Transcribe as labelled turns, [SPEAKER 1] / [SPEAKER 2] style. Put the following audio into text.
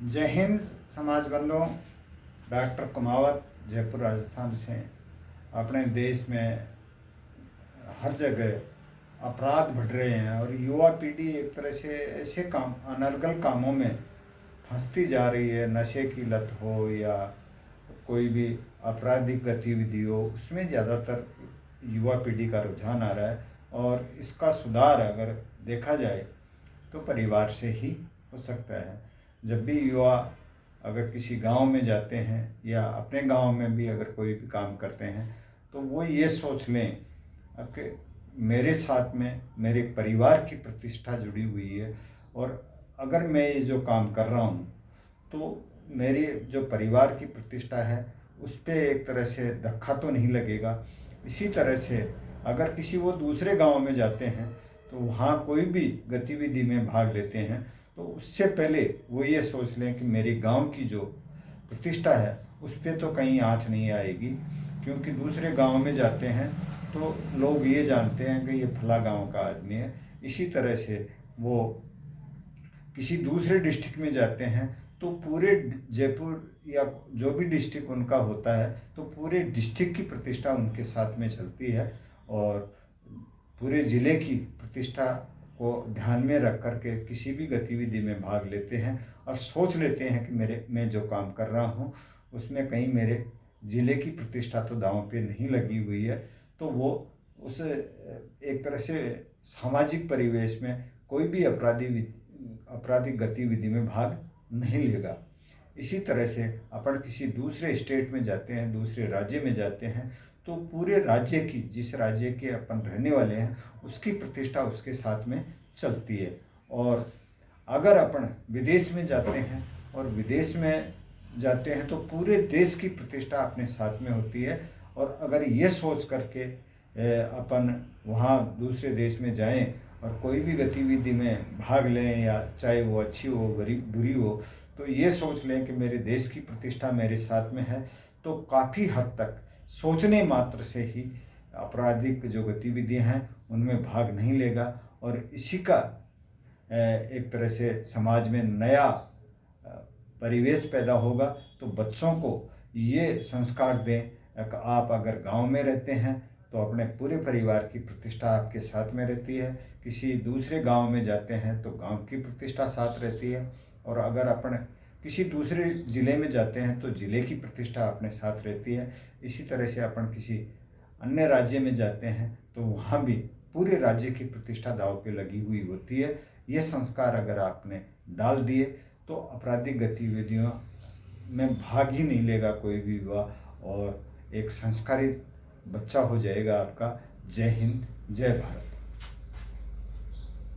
[SPEAKER 1] जय हिंद समाज बंधुओं। डॉक्टर कुमावत जयपुर राजस्थान से। अपने देश में हर जगह अपराध बढ़ रहे हैं और युवा पीढ़ी एक तरह से ऐसे काम अनर्गल कामों में फंसती जा रही है। नशे की लत हो या कोई भी आपराधिक गतिविधि हो, उसमें ज़्यादातर युवा पीढ़ी का रुझान आ रहा है। और इसका सुधार अगर देखा जाए तो परिवार से ही हो सकता है। जब भी युवा अगर किसी गांव में जाते हैं या अपने गांव में भी अगर कोई भी काम करते हैं तो वो ये सोच लें कि मेरे साथ में मेरे परिवार की प्रतिष्ठा जुड़ी हुई है, और अगर मैं ये जो काम कर रहा हूँ तो मेरी जो परिवार की प्रतिष्ठा है उस पर एक तरह से धक्का तो नहीं लगेगा। इसी तरह से अगर किसी वो दूसरे गांव में जाते हैं तो वहाँ कोई भी गतिविधि में भाग लेते हैं तो उससे पहले वो ये सोच लें कि मेरे गांव की जो प्रतिष्ठा है उस पर तो कहीं आँच नहीं आएगी, क्योंकि दूसरे गांव में जाते हैं तो लोग ये जानते हैं कि ये फला गांव का आदमी है। इसी तरह से वो किसी दूसरे डिस्ट्रिक्ट में जाते हैं तो पूरे जयपुर या जो भी डिस्ट्रिक्ट उनका होता है तो पूरे डिस्ट्रिक्ट की प्रतिष्ठा उनके साथ में चलती है, और पूरे ज़िले की प्रतिष्ठा को ध्यान में रख कर के किसी भी गतिविधि में भाग लेते हैं और सोच लेते हैं कि मैं जो काम कर रहा हूँ उसमें कहीं मेरे ज़िले की प्रतिष्ठा तो दांव पे नहीं लगी हुई है। तो वो उस एक तरह से सामाजिक परिवेश में कोई भी आपराधिक गतिविधि में भाग नहीं लेगा। इसी तरह से अपन किसी दूसरे स्टेट में जाते हैं, दूसरे राज्य में जाते हैं तो पूरे राज्य की, जिस राज्य के अपन रहने वाले हैं उसकी प्रतिष्ठा उसके साथ में चलती है। और अगर अपन विदेश में जाते हैं और विदेश में जाते हैं तो पूरे देश की प्रतिष्ठा अपने साथ में होती है। और अगर ये सोच करके अपन वहाँ दूसरे देश में जाएं और कोई भी गतिविधि में भाग लें, या चाहे वो अच्छी हो बुरी हो, तो ये सोच लें कि मेरे देश की प्रतिष्ठा मेरे साथ में है, तो काफ़ी हद तक सोचने मात्र से ही आपराधिक जो गतिविधियां हैं उनमें भाग नहीं लेगा। और इसी का एक तरह से समाज में नया परिवेश पैदा होगा। तो बच्चों को ये संस्कार दें कि आप अगर गांव में रहते हैं तो अपने पूरे परिवार की प्रतिष्ठा आपके साथ में रहती है, किसी दूसरे गांव में जाते हैं तो गांव की प्रतिष्ठा साथ रहती है, और अगर अपन किसी दूसरे ज़िले में जाते हैं तो ज़िले की प्रतिष्ठा अपने साथ रहती है। इसी तरह से अपन किसी अन्य राज्य में जाते हैं तो वहाँ भी पूरे राज्य की प्रतिष्ठा दांव पे लगी हुई होती है। ये संस्कार अगर आपने डाल दिए तो आपराधिक गतिविधियों में भाग ही नहीं लेगा कोई भी युवा, और एक संस्कारित बच्चा हो जाएगा आपका। जय हिंद, जय भारत।